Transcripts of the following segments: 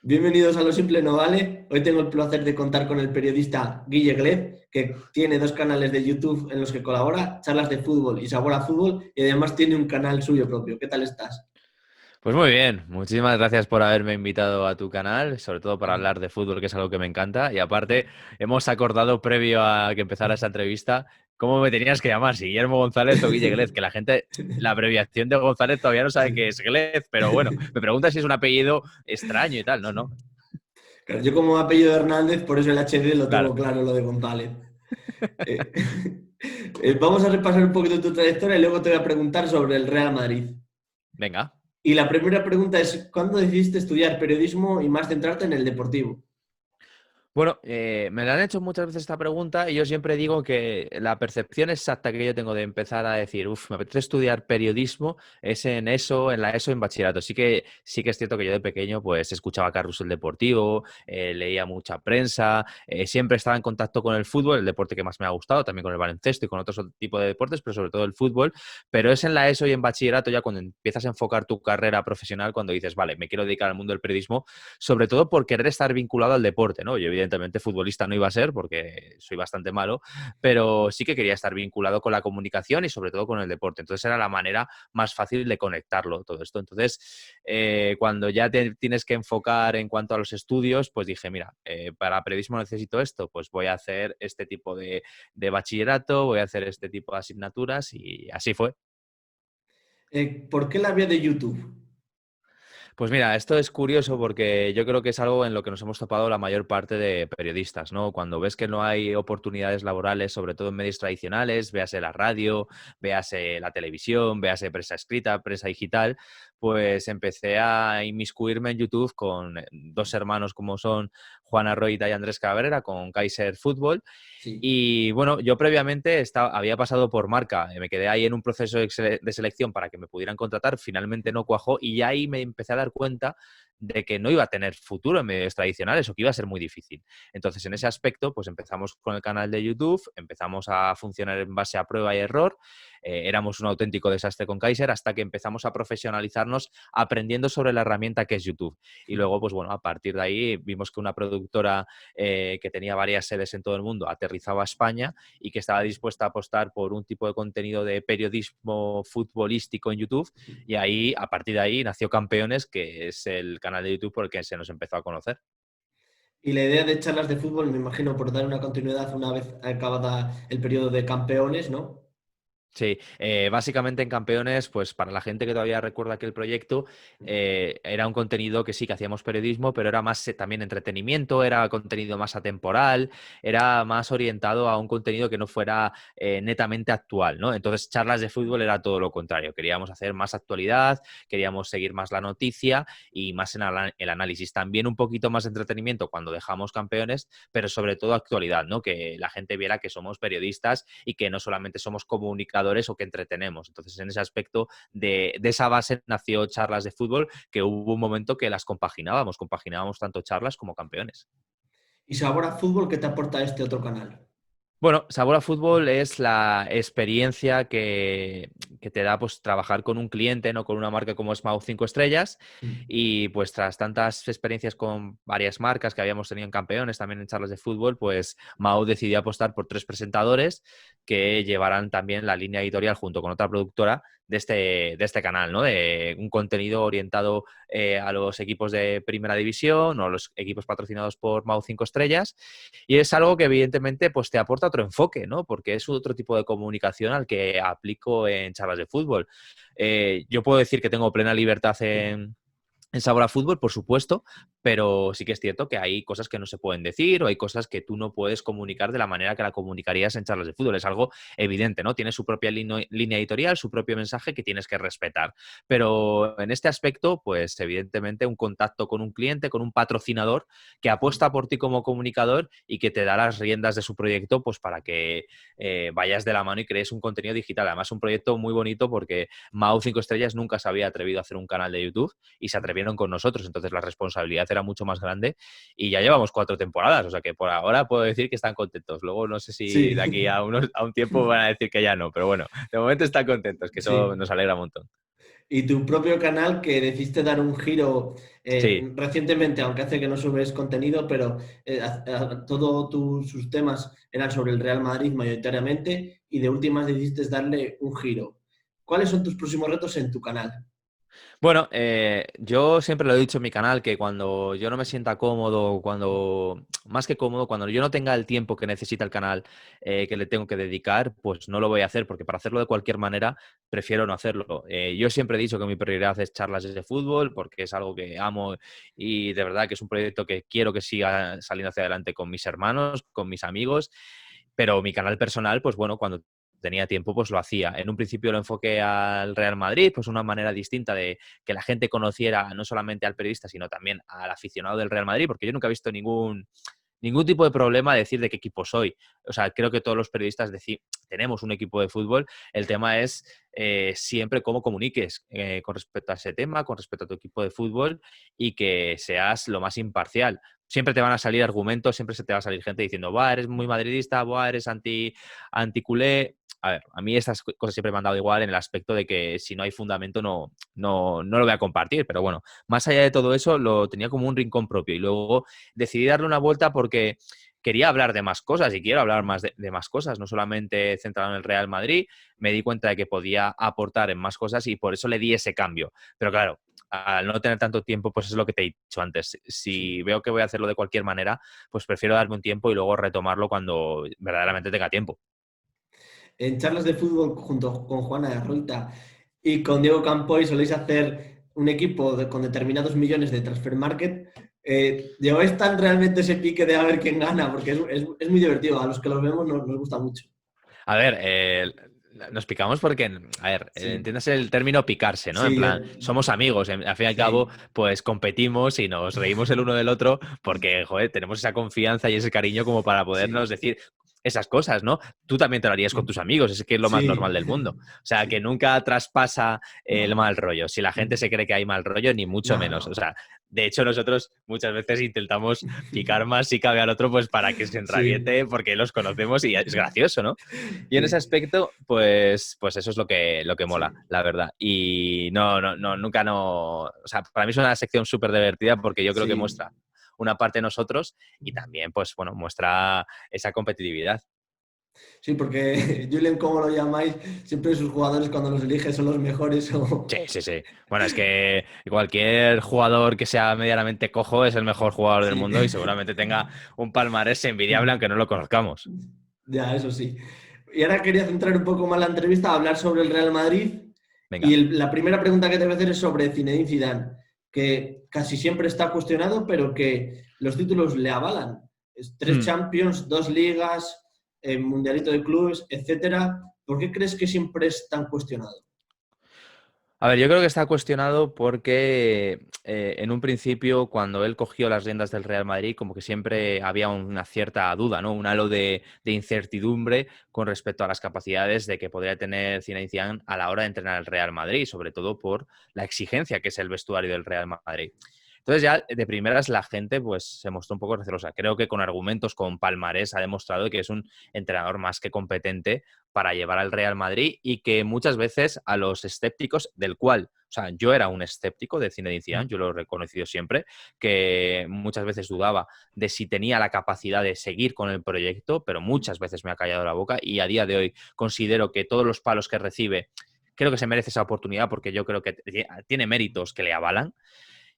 Bienvenidos a Lo Simple No Vale. Hoy tengo el placer de contar con el periodista Guille Gleb, que tiene dos canales de YouTube en los que colabora, Charlas de Fútbol y Sabor a Fútbol, y además tiene un canal suyo propio. ¿Qué tal estás? Pues muy bien, muchísimas gracias por haberme invitado a tu canal, sobre todo para hablar de fútbol, que es algo que me encanta. Y aparte, hemos acordado previo a que empezara esta entrevista cómo me tenías que llamar, si Guillermo González o Guille Glez, que la gente, la abreviación de González todavía no sabe qué es Glez, pero bueno, me pregunta si es un apellido extraño y tal. No, no, Claro, yo como apellido Hernández, por eso el HD lo tengo claro. claro, lo de González. Eh, vamos a repasar un poquito tu trayectoria y luego te voy a preguntar sobre el Real Madrid. Venga. Y la primera pregunta es, ¿cuándo decidiste estudiar periodismo y más centrarte en el deportivo? Bueno, me la han hecho muchas veces esta pregunta y yo siempre digo que la percepción exacta que yo tengo de empezar a decir, uff, me apetece estudiar periodismo, es en eso, en la ESO, en bachillerato. Sí que es cierto que yo de pequeño pues escuchaba Carrusel Deportivo, leía mucha prensa, siempre estaba en contacto con el fútbol, el deporte que más me ha gustado, también con el baloncesto y con otros tipos de deportes, pero sobre todo el fútbol. Pero es en la ESO y en bachillerato ya cuando empiezas a enfocar tu carrera profesional, cuando dices, vale, me quiero dedicar al mundo del periodismo, sobre todo por querer estar vinculado al deporte, ¿no? Yo evidentemente futbolista no iba a ser porque soy bastante malo, pero sí que quería estar vinculado con la comunicación y sobre todo con el deporte. Entonces era la manera más fácil de conectarlo todo esto. Entonces, cuando ya te tienes que enfocar en cuanto a los estudios, pues dije, mira, para periodismo necesito esto, pues voy a hacer este tipo de bachillerato, voy a hacer este tipo de asignaturas y así fue. ¿Por qué la vía de YouTube? Pues mira, esto es curioso porque yo creo que es algo en lo que nos hemos topado la mayor parte de periodistas, ¿no? Cuando ves que no hay oportunidades laborales, sobre todo en medios tradicionales, véase la radio, véase la televisión, véase prensa escrita, prensa digital, pues empecé a inmiscuirme en YouTube con dos hermanos como son Juana Roita y Andrés Cabrera, con Kaiser Fútbol. Sí. Y bueno, yo previamente había pasado por Marca, me quedé ahí en un proceso de selección para que me pudieran contratar, finalmente no cuajó y ya ahí me empecé a dar cuenta de que no iba a tener futuro en medios tradicionales o que iba a ser muy difícil. Entonces, en ese aspecto, pues empezamos con el canal de YouTube, empezamos a funcionar en base a prueba y error, éramos un auténtico desastre con Kaiser hasta que empezamos a profesionalizarnos aprendiendo sobre la herramienta que es YouTube. Y luego, pues bueno, a partir de ahí vimos que una productora que tenía varias sedes en todo el mundo, aterrizaba a España y que estaba dispuesta a apostar por un tipo de contenido de periodismo futbolístico en YouTube. Y ahí, a partir de ahí, nació Campeones, que es el canal de YouTube por el que se nos empezó a conocer. Y la idea de charlas de fútbol, me imagino, por dar una continuidad una vez acabada el periodo de campeones, ¿no? Sí, básicamente en Campeones, pues para la gente que todavía recuerda aquel proyecto, era un contenido que sí que hacíamos periodismo, pero era más también entretenimiento, era contenido más atemporal, era más orientado a un contenido que no fuera netamente actual, ¿no? Entonces, charlas de fútbol era todo lo contrario, queríamos hacer más actualidad, queríamos seguir más la noticia y más en el análisis. También un poquito más de entretenimiento cuando dejamos Campeones, pero sobre todo actualidad, ¿no? Que la gente viera que somos periodistas y que no solamente somos comunicadores o que entretenemos. Entonces, en ese aspecto de esa base nació Charlas de Fútbol, que hubo un momento que las compaginábamos tanto charlas como campeones. Y sabor a fútbol, ¿qué te aporta este otro canal? Bueno, Sabor a Fútbol es la experiencia que te da pues trabajar con un cliente, no con una marca como Smaug 5 estrellas. Y pues tras tantas experiencias con varias marcas que habíamos tenido en campeones, también en charlas de fútbol, pues Mau decidió apostar por tres presentadores que llevarán también la línea editorial junto con otra productora de este canal, ¿no? De un contenido orientado a los equipos de primera división o los equipos patrocinados por Mau 5 estrellas. Y es algo que evidentemente pues te aporta otro enfoque, ¿no? Porque es otro tipo de comunicación al que aplico en charlas de fútbol. Yo puedo decir que tengo plena libertad en Sabor a Fútbol, por supuesto, pero sí que es cierto que hay cosas que no se pueden decir o hay cosas que tú no puedes comunicar de la manera que la comunicarías en charlas de fútbol. Es algo evidente, ¿no? Tiene su propia línea editorial, su propio mensaje que tienes que respetar. Pero en este aspecto, pues evidentemente un contacto con un cliente, con un patrocinador que apuesta por ti como comunicador y que te da las riendas de su proyecto, pues para que vayas de la mano y crees un contenido digital. Además, un proyecto muy bonito porque Mau 5 Estrellas nunca se había atrevido a hacer un canal de YouTube y se atrevieron con nosotros, entonces la responsabilidad era mucho más grande y ya llevamos 4 temporadas, o sea que por ahora puedo decir que están contentos. Luego no sé si Sí, de aquí a un tiempo van a decir que ya no, pero bueno, de momento están contentos, que eso sí. nos alegra un montón. Y tu propio canal que decidiste dar un giro Sí. recientemente, aunque hace que no subes contenido, pero todos sus temas eran sobre el Real Madrid mayoritariamente y de últimas decidiste darle un giro. ¿Cuáles son tus próximos retos en tu canal? Bueno, yo siempre lo he dicho en mi canal que cuando yo no me sienta cómodo, más que cómodo, cuando yo no tenga el tiempo que necesita el canal que le tengo que dedicar, pues no lo voy a hacer, porque para hacerlo de cualquier manera prefiero no hacerlo. Yo siempre he dicho que mi prioridad es charlas de fútbol, porque es algo que amo y de verdad que es un proyecto que quiero que siga saliendo hacia adelante con mis hermanos, con mis amigos, pero mi canal personal, pues bueno, cuando tenía tiempo, pues lo hacía. En un principio lo enfoqué al Real Madrid, pues una manera distinta de que la gente conociera no solamente al periodista, sino también al aficionado del Real Madrid, porque yo nunca he visto ningún tipo de problema de decir de qué equipo soy. O sea, creo que todos los periodistas tenemos un equipo de fútbol. El tema es siempre cómo comuniques con respecto a ese tema, con respecto a tu equipo de fútbol y que seas lo más imparcial. Siempre te van a salir argumentos, siempre se te va a salir gente diciendo, buah, eres muy madridista, buah, eres anticulé. A ver, a mí estas cosas siempre me han dado igual en el aspecto de que si no hay fundamento no lo voy a compartir. Pero bueno, más allá de todo eso, lo tenía como un rincón propio y luego decidí darle una vuelta porque quería hablar de más cosas y quiero hablar más de más cosas, no solamente centrado en el Real Madrid. Me di cuenta de que podía aportar en más cosas y por eso le di ese cambio. Pero claro, al no tener tanto tiempo, pues es lo que te he dicho antes. Si Sí. veo que voy a hacerlo de cualquier manera, pues prefiero darme un tiempo y luego retomarlo cuando verdaderamente tenga tiempo. En charlas de fútbol junto con Juana de Ruita y con Diego Campoy soléis hacer un equipo con determinados millones de transfer market. ¿Lleváis tan realmente ese pique de a ver quién gana? Porque es muy divertido. A los que los vemos nos gusta mucho. A ver, nos picamos porque, a ver, Sí, entiendes el término picarse, ¿no? En sí, plan, somos amigos, al fin y al cabo, sí, pues competimos y nos reímos el uno del otro porque, joder, tenemos esa confianza y ese cariño como para podernos sí, decir esas cosas, ¿no? Tú también te lo harías con tus amigos, es que es lo más sí, normal del mundo. O sea, que sí. nunca traspasa el No, mal rollo. Si la gente se cree que hay mal rollo, ni mucho no, menos. O no. sea, de hecho, nosotros muchas veces intentamos picar más si cabe al otro, pues para que se Sí, enrabiete, porque los conocemos y es gracioso, ¿no? Y en ese sí, aspecto, pues eso es lo que mola, sí. la verdad. Y nunca no. O sea, para mí es una sección súper divertida porque yo creo que Sí, muestra una parte de nosotros y también, pues bueno, muestra esa competitividad. sí, porque Julen, como lo llamáis, siempre sus jugadores cuando los elige son los mejores o... Sí, sí, sí. Bueno, es que cualquier jugador que sea medianamente cojo es el mejor jugador del Sí. mundo y seguramente tenga un palmarés envidiable aunque no lo conozcamos. Ya, eso sí. Y ahora quería centrar un poco más la entrevista a hablar sobre el Real Madrid. Y Venga. la primera pregunta que te voy a hacer es sobre Zinedine Zidane, que casi siempre está cuestionado, pero que los títulos le avalan. Tres Hmm. Champions, dos ligas, Mundialito de Clubes, etcétera. ¿Por qué crees que siempre es tan cuestionado? A ver, yo creo que está cuestionado porque en un principio, cuando él cogió las riendas del Real Madrid, como que siempre había una cierta duda, ¿no? Un halo de incertidumbre con respecto a las capacidades de que podría tener Zinedine Zidane a la hora de entrenar al Real Madrid, sobre todo por la exigencia que es el vestuario del Real Madrid. Entonces ya de primeras la gente pues se mostró un poco recelosa. Creo que con argumentos, con palmarés, ha demostrado que es un entrenador más que competente para llevar al Real Madrid y que muchas veces a los escépticos, del cual, o sea, yo era un escéptico de Zinedine Zidane, yo lo he reconocido siempre, que muchas veces dudaba de si tenía la capacidad de seguir con el proyecto, pero muchas veces me ha callado la boca y a día de hoy considero que todos los palos que recibe, creo que se merece esa oportunidad porque yo creo que tiene méritos que le avalan.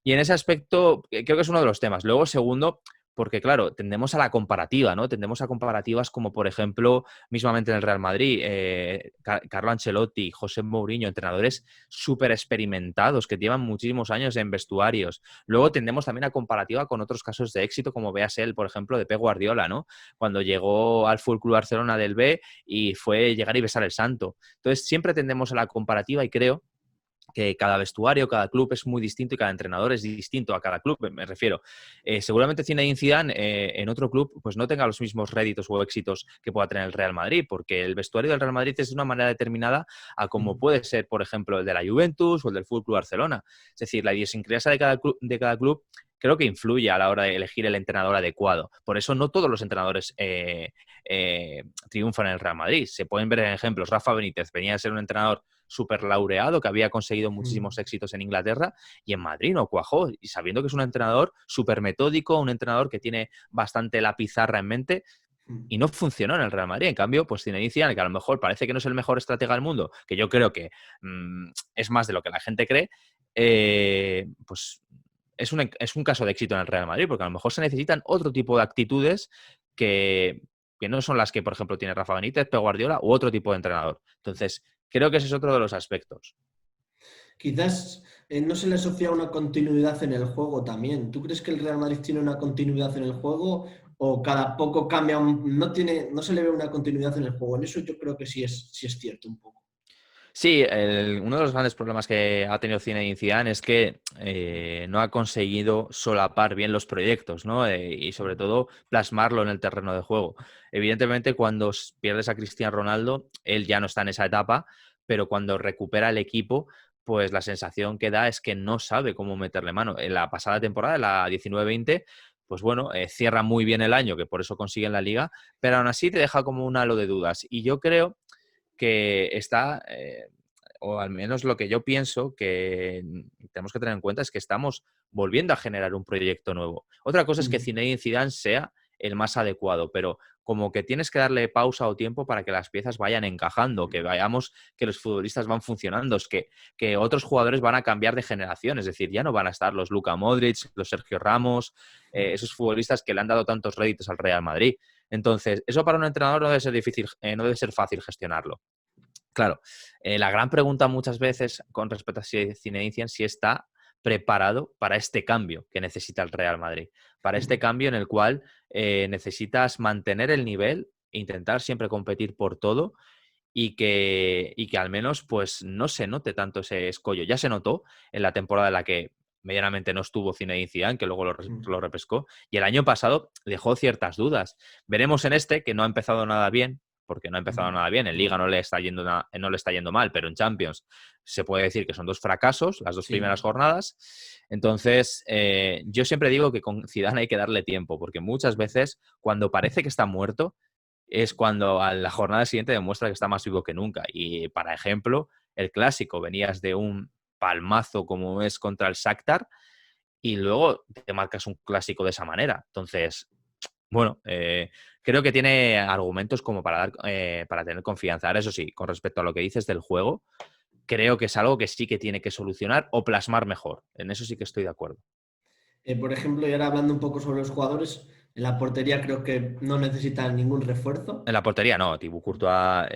Y en ese aspecto creo que es uno de los temas. Luego, segundo, porque claro, tendemos a la comparativa, ¿no? Tendemos a comparativas como, por ejemplo, mismamente en el Real Madrid, Carlo Ancelotti, José Mourinho, entrenadores súper experimentados que llevan muchísimos años en vestuarios. Luego tendemos también a comparativa con otros casos de éxito, como veas él, por ejemplo, de Pep Guardiola, ¿no? Cuando llegó al Fútbol Club Barcelona del B y fue llegar y besar el santo. Entonces, siempre tendemos a la comparativa y creo que cada vestuario, cada club es muy distinto y cada entrenador es distinto a cada club, me refiero. Seguramente Zinedine Zidane en otro club pues no tenga los mismos réditos o éxitos que pueda tener el Real Madrid, porque el vestuario del Real Madrid es de una manera determinada a como puede ser, por ejemplo, el de la Juventus o el del Fútbol Club Barcelona. Es decir, la idiosincrasia de cada club creo que influye a la hora de elegir el entrenador adecuado. Por eso no todos los entrenadores triunfan en el Real Madrid. Se pueden ver en ejemplos. Rafa Benítez venía a ser un entrenador súper laureado, que había conseguido muchísimos éxitos en Inglaterra, y en Madrid no cuajó, y sabiendo que es un entrenador súper metódico, un entrenador que tiene bastante la pizarra en mente, y no funcionó en el Real Madrid. En cambio, pues Zinedine Zidane, que a lo mejor parece que no es el mejor estratega del mundo, que yo creo que es más de lo que la gente cree, pues es un caso de éxito en el Real Madrid, porque a lo mejor se necesitan otro tipo de actitudes que no son las que, por ejemplo, tiene Rafa Benítez, Pep Guardiola u otro tipo de entrenador. Entonces, creo que ese es otro de los aspectos. Quizás no se le asocia una continuidad en el juego también. ¿Tú crees que el Real Madrid tiene una continuidad en el juego o cada poco cambia? No se le ve una continuidad en el juego. En eso yo creo que sí es cierto un poco. Sí, uno de los grandes problemas que ha tenido Zinedine Zidane es que no ha conseguido solapar bien los proyectos, ¿no? Y sobre todo plasmarlo en el terreno de juego. Evidentemente, cuando pierdes a Cristiano Ronaldo, él ya no está en esa etapa, pero cuando recupera el equipo, pues la sensación que da es que no sabe cómo meterle mano. En la pasada temporada, la 19-20, pues bueno, cierra muy bien el año, que por eso consiguen la liga, pero aún así te deja como un halo de dudas. Y yo creo que está, o al menos lo que yo pienso que tenemos que tener en cuenta es que estamos volviendo a generar un proyecto nuevo. Otra cosa es que Mm. Zinedine Zidane sea el más adecuado, pero como que tienes que darle pausa o tiempo para que las piezas vayan encajando, que vayamos, que los futbolistas van funcionando, es que otros jugadores van a cambiar de generación, es decir, ya no van a estar los Luka Modric, los Sergio Ramos, esos futbolistas que le han dado tantos réditos al Real Madrid. Entonces, eso para un entrenador no debe ser difícil, no debe ser fácil gestionarlo. Claro, la gran pregunta muchas veces con respecto a Zinedine Zidane si está preparado para este cambio que necesita el Real Madrid, para este cambio en el cual necesitas mantener el nivel, intentar siempre competir por todo y que al menos pues no se note tanto ese escollo. Ya se notó en la temporada en la que medianamente no estuvo Zinedine Zidane, que luego lo repescó, y el año pasado dejó ciertas dudas. Veremos en este, que no ha empezado nada bien, porque no ha empezado nada bien. En Liga no le está yendo, no le está yendo mal, pero en Champions se puede decir que son dos fracasos, las dos primeras Sí. jornadas. Entonces, yo siempre digo que con Zidane hay que darle tiempo, porque muchas veces cuando parece que está muerto, es cuando a la jornada siguiente demuestra que está más vivo que nunca. Y, para ejemplo, el clásico, venías de un palmazo como es contra el Shakhtar y luego te marcas un clásico de esa manera. Entonces, bueno, creo que tiene argumentos como para tener confianza. Ahora, eso sí, con respecto a lo que dices del juego, creo que es algo que sí que tiene que solucionar o plasmar mejor. En eso sí que estoy de acuerdo. Por ejemplo, y ahora hablando un poco sobre los jugadores, en la portería creo que no necesitan ningún refuerzo. En la portería no, Thibaut Courtois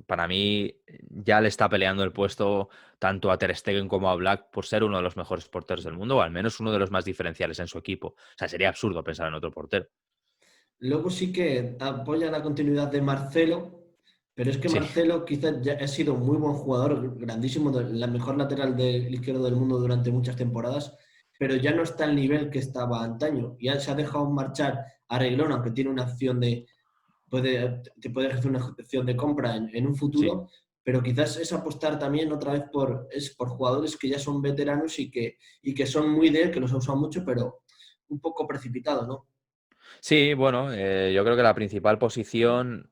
para mí ya le está peleando el puesto tanto a Ter Stegen como a Black por ser uno de los mejores porteros del mundo o al menos uno de los más diferenciales en su equipo. O sea, sería absurdo pensar en otro portero. Luego sí que apoya la continuidad de Marcelo, pero es que Sí, Marcelo quizás ya ha sido un muy buen jugador, grandísimo, la mejor lateral del izquierdo del mundo durante muchas temporadas, pero ya no está al nivel que estaba antaño. Ya se ha dejado marchar a Reguilón, aunque tiene una opción te puede ejercer una opción de compra en un sí. futuro, pero quizás es apostar también otra vez por jugadores que ya son veteranos y que son muy de él, que los ha usado mucho, pero un poco precipitado, ¿no? Sí, bueno, yo creo que la principal posición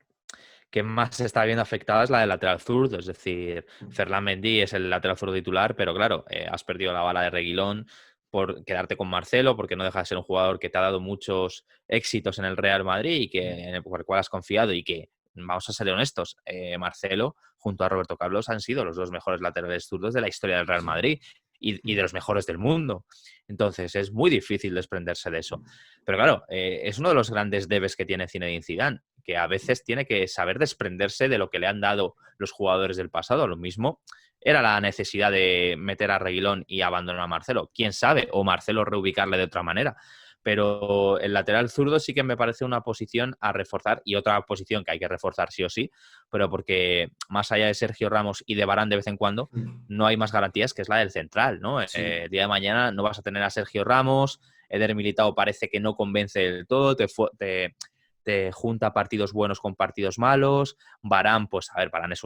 que más se está viendo afectada es la del lateral zurdo, es decir, Ferland Mendy es el lateral zurdo titular, pero claro, has perdido la bala de Reguilón por quedarte con Marcelo, porque no deja de ser un jugador que te ha dado muchos éxitos en el Real Madrid y por el cual has confiado y que, vamos a ser honestos, Marcelo junto a Roberto Carlos han sido los dos mejores laterales zurdos de la historia del Real Sí. Madrid y de los mejores del mundo. Entonces es muy difícil desprenderse de eso. Pero claro, es uno de los grandes debes que tiene Zinedine Zidane, que a veces tiene que saber desprenderse de lo que le han dado los jugadores del pasado. Lo mismo era la necesidad de meter a Reguilón y abandonar a Marcelo. ¿Quién sabe? O Marcelo reubicarle de otra manera. Pero el lateral zurdo sí que me parece una posición a reforzar y otra posición que hay que reforzar sí o sí, pero porque más allá de Sergio Ramos y de Varane de vez en cuando, no hay más garantías que es la del central, ¿no? Sí. El día de mañana no vas a tener a Sergio Ramos, Eder Militao parece que no convence del todo, te junta partidos buenos con partidos malos. Varane, pues a ver, Varane es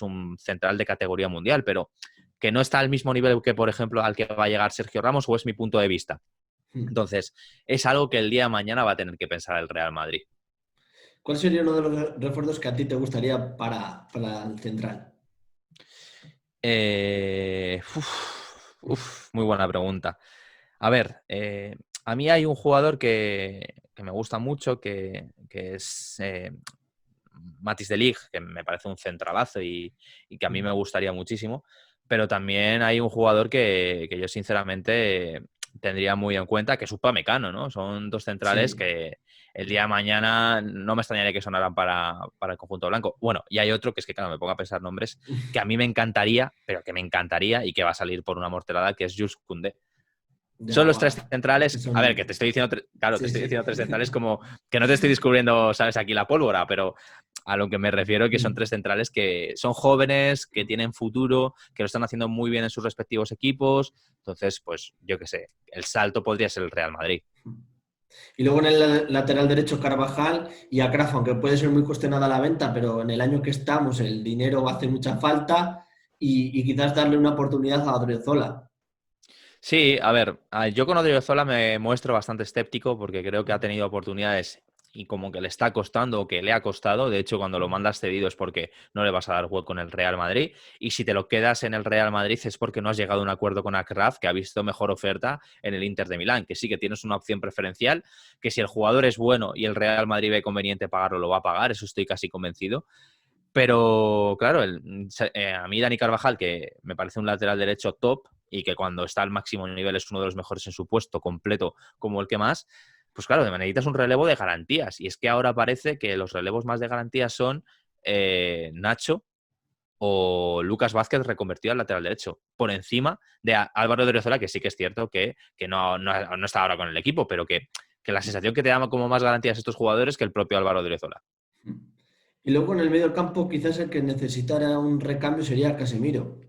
un central de categoría mundial, pero que no está al mismo nivel que, por ejemplo, al que va a llegar Sergio Ramos, o es mi punto de vista. Entonces, es algo que el día de mañana va a tener que pensar el Real Madrid. ¿Cuál sería uno de los refuerzos que a ti te gustaría para el central? Muy buena pregunta. A ver, a mí hay un jugador que me gusta mucho, que es Matthijs de Ligt, que me parece un centralazo y que a mí me gustaría muchísimo, pero también hay un jugador que yo sinceramente tendría muy en cuenta, que es Upamecano, ¿no? Son dos centrales Sí. que el día de mañana no me extrañaría que sonaran para el conjunto blanco. Bueno, y hay otro que es que, claro, me pongo a pensar nombres que a mí me encantaría, pero que me encantaría y que va a salir por una morterada, que es Jules Koundé. Ya, Son los tres guau. Es que centrales. A ver, que son... te estoy diciendo, claro, te Sí, estoy sí. diciendo tres centrales como que no te estoy descubriendo, sabes, aquí la pólvora, pero a lo que me refiero que son tres centrales que son jóvenes, que tienen futuro, que lo están haciendo muy bien en sus respectivos equipos. Entonces, pues yo qué sé, el salto podría ser el Real Madrid. Y luego en el lateral derecho Carvajal y a Kraft, aunque puede ser muy cuestionada la venta, pero en el año que estamos el dinero va a hacer mucha falta y quizás darle una oportunidad a Odriozola. Sí, a ver, yo con Odriozola me muestro bastante escéptico porque creo que ha tenido oportunidades y como que le está costando o que le ha costado. De hecho, cuando lo mandas cedido es porque no le vas a dar hueco en el Real Madrid. Y si te lo quedas en el Real Madrid es porque no has llegado a un acuerdo con Akraf, que ha visto mejor oferta en el Inter de Milán, que sí que tienes una opción preferencial, que si el jugador es bueno y el Real Madrid ve conveniente pagarlo, lo va a pagar, eso estoy casi convencido. Pero claro, a mí Dani Carvajal, que me parece un lateral derecho top y que cuando está al máximo nivel es uno de los mejores en su puesto, completo como el que más, pues claro, necesitas un relevo de garantías. Y es que ahora parece que los relevos más de garantías son Nacho o Lucas Vázquez reconvertido al lateral derecho, por encima de Álvaro de Odriozola, que sí que es cierto que no está ahora con el equipo, pero que la sensación que te da como más garantías estos jugadores que el propio Álvaro de Odriozola. Y luego en el medio del campo quizás el que necesitara un recambio sería Casemiro.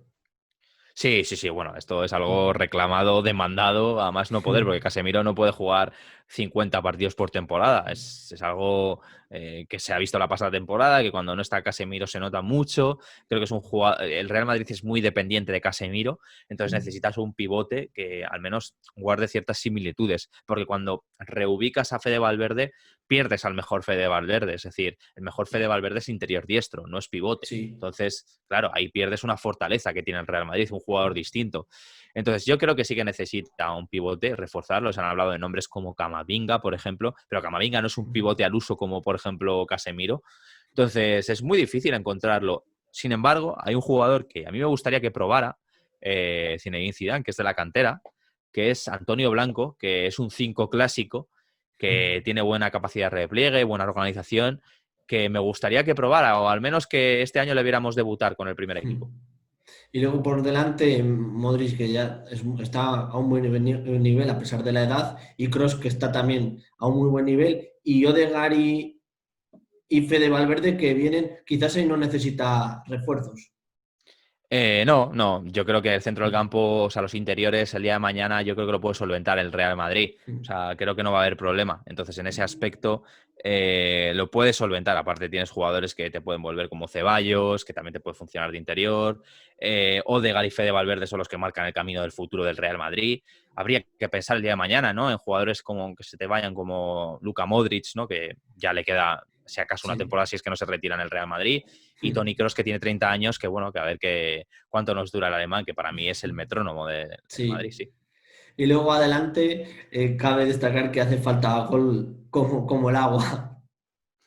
Sí, sí, sí, bueno, esto es algo reclamado, demandado, a más no poder, porque Casemiro no puede jugar 50 partidos por temporada. Es algo que se ha visto la pasada temporada, que cuando no está Casemiro se nota mucho. Creo que es un jugador, el Real Madrid es muy dependiente de Casemiro, entonces necesitas un pivote que al menos guarde ciertas similitudes, porque cuando reubicas a Fede Valverde, pierdes al mejor Fede Valverde, es decir, el mejor Fede Valverde es interior diestro, no es pivote. Sí. Entonces, claro, ahí pierdes una fortaleza que tiene el Real Madrid, un jugador distinto. Entonces, yo creo que sí que necesita un pivote, reforzarlo. Se han hablado de nombres como Camavinga, por ejemplo, pero Camavinga no es un pivote al uso como, por ejemplo, Casemiro. Entonces, es muy difícil encontrarlo. Sin embargo, hay un jugador que a mí me gustaría que probara, Zinedine Zidane, que es de la cantera, que es Antonio Blanco, que es un 5 clásico, que tiene buena capacidad de repliegue, buena organización, que me gustaría que probara, o al menos que este año le viéramos debutar con el primer equipo. Y luego por delante Modric, que ya está a un buen nivel a pesar de la edad, y Kroos, que está también a un muy buen nivel, y Odegaard y Fede Valverde, que vienen, quizás ahí no necesita refuerzos. No, no, yo creo que el centro del campo, o sea, los interiores, el día de mañana, yo creo que lo puede solventar el Real Madrid. O sea, creo que no va a haber problema. Entonces, en ese aspecto, lo puede solventar. Aparte, tienes jugadores que te pueden volver como Ceballos, que también te puede funcionar de interior. Odegaard y Fede Valverde son los que marcan el camino del futuro del Real Madrid. Habría que pensar el día de mañana, ¿no? En jugadores como que se te vayan como Luka Modric, ¿no? Que ya le queda, si acaso, una Sí. temporada si es que no se retira en el Real Madrid y Toni Kroos, que tiene 30 años, que bueno, que a ver cuánto nos dura el alemán, que para mí es el metrónomo del Madrid, Sí. sí. Y luego adelante, cabe destacar que hace falta gol como el agua.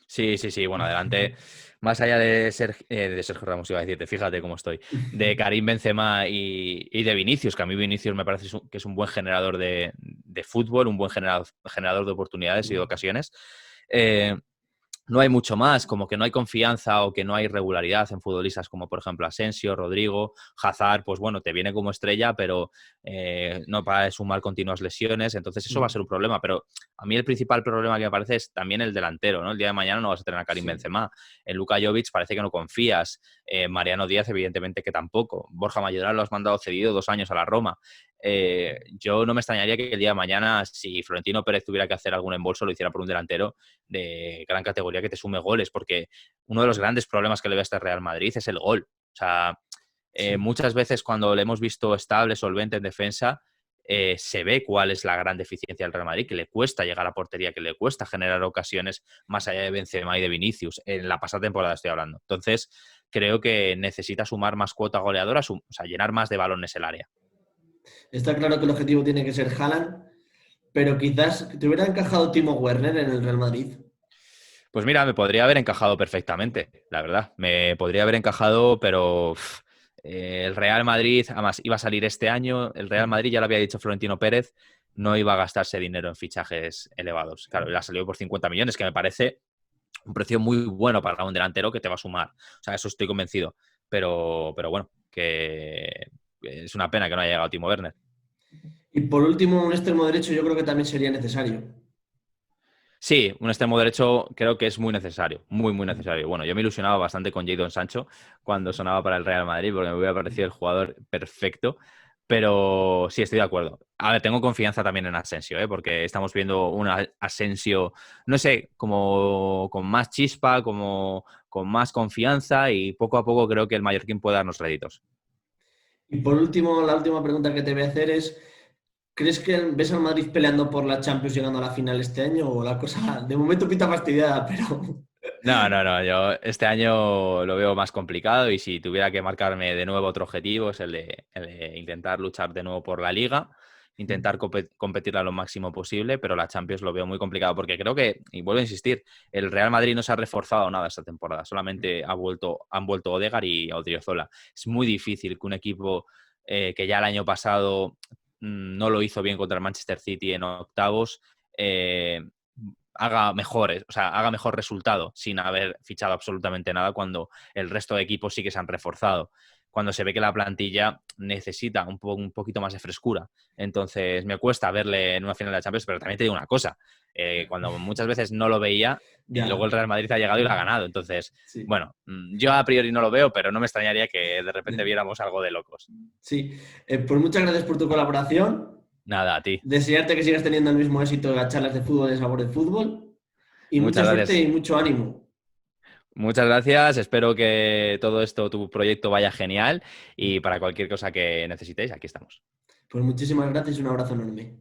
Sí, sí, sí, bueno, adelante, más allá de Sergio Ramos, iba a decirte, fíjate cómo estoy, de Karim Benzema y de Vinicius, que a mí Vinicius me parece que es un buen generador de fútbol, un buen generador de oportunidades y de ocasiones. Eh, no hay mucho más, como que no hay confianza o que no hay regularidad en futbolistas como por ejemplo Asensio, Rodrigo, Hazard, pues bueno, te viene como estrella, pero no para de sumar continuas lesiones, entonces eso va a ser un problema, pero a mí el principal problema que me parece es también el delantero, ¿no? El día de mañana no vas a tener a Karim Sí. Benzema, en Luka Jovic parece que no confías, Mariano Díaz evidentemente que tampoco, Borja Mayoral lo has mandado cedido 2 años a la Roma, yo no me extrañaría que el día de mañana, si Florentino Pérez tuviera que hacer algún embolso, lo hiciera por un delantero de gran categoría que te sume goles, porque uno de los grandes problemas que le ve a este Real Madrid es el gol. O sea, Sí. muchas veces cuando le hemos visto estable, solvente en defensa, se ve cuál es la gran deficiencia del Real Madrid, que le cuesta llegar a portería, que le cuesta generar ocasiones más allá de Benzema y de Vinicius. En la pasada temporada estoy hablando. Entonces, creo que necesita sumar más cuota goleadora, o sea, llenar más de balones el área. Está claro que el objetivo tiene que ser Haaland, pero quizás te hubiera encajado Timo Werner en el Real Madrid. Pues mira, me podría haber encajado perfectamente, la verdad. Me podría haber encajado, pero el Real Madrid, además, iba a salir este año. El Real Madrid, ya lo había dicho Florentino Pérez, no iba a gastarse dinero en fichajes elevados. Claro, él ha salido por 50 millones, que me parece un precio muy bueno para un delantero que te va a sumar. O sea, eso estoy convencido. Pero bueno, que es una pena que no haya llegado Timo Werner. Y por último, un extremo derecho yo creo que también sería necesario. Sí, un extremo derecho creo que es muy necesario, muy, muy necesario. Bueno, yo me ilusionaba bastante con Jadon Sancho cuando sonaba para el Real Madrid porque me hubiera parecido el jugador perfecto, pero sí, estoy de acuerdo. A ver, tengo confianza también en Asensio, porque estamos viendo un Asensio, no sé, como con más chispa, como con más confianza y poco a poco creo que el Mallorquín puede darnos réditos. Y por último, la última pregunta que te voy a hacer es, ¿crees que ves al Madrid peleando por la Champions llegando a la final este año? O la cosa, de momento pinta fastidiada, pero... No, no, no. Yo este año lo veo más complicado y si tuviera que marcarme de nuevo otro objetivo es el de intentar luchar de nuevo por la Liga, intentar competirla lo máximo posible, pero la Champions lo veo muy complicado porque creo que, y vuelvo a insistir, el Real Madrid no se ha reforzado nada esta temporada, solamente han vuelto Odegaard y Odriozola. Es muy difícil que un equipo que ya el año pasado no lo hizo bien contra el Manchester City en octavos, haga mejores, o sea, haga mejor resultado sin haber fichado absolutamente nada cuando el resto de equipos sí que se han reforzado. Cuando se ve que la plantilla necesita un poquito más de frescura. Entonces, me cuesta verle en una final de la Champions, pero también te digo una cosa. Cuando muchas veces no lo veía, y luego Ya, el Real Madrid ha llegado y lo ha ganado. Entonces, sí. bueno, yo a priori no lo veo, pero no me extrañaría que de repente viéramos algo de locos. Sí. Pues muchas gracias por tu colaboración. Nada, a ti. Desearte que sigas teniendo el mismo éxito en las charlas de fútbol, de sabor de fútbol. Y mucha Muchas suerte y gracias. mucho ánimo. Muchas gracias, espero que todo esto, tu proyecto vaya genial y para cualquier cosa que necesitéis, aquí estamos. Pues muchísimas gracias y un abrazo enorme.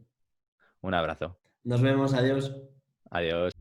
Un abrazo. Nos vemos, adiós. Adiós.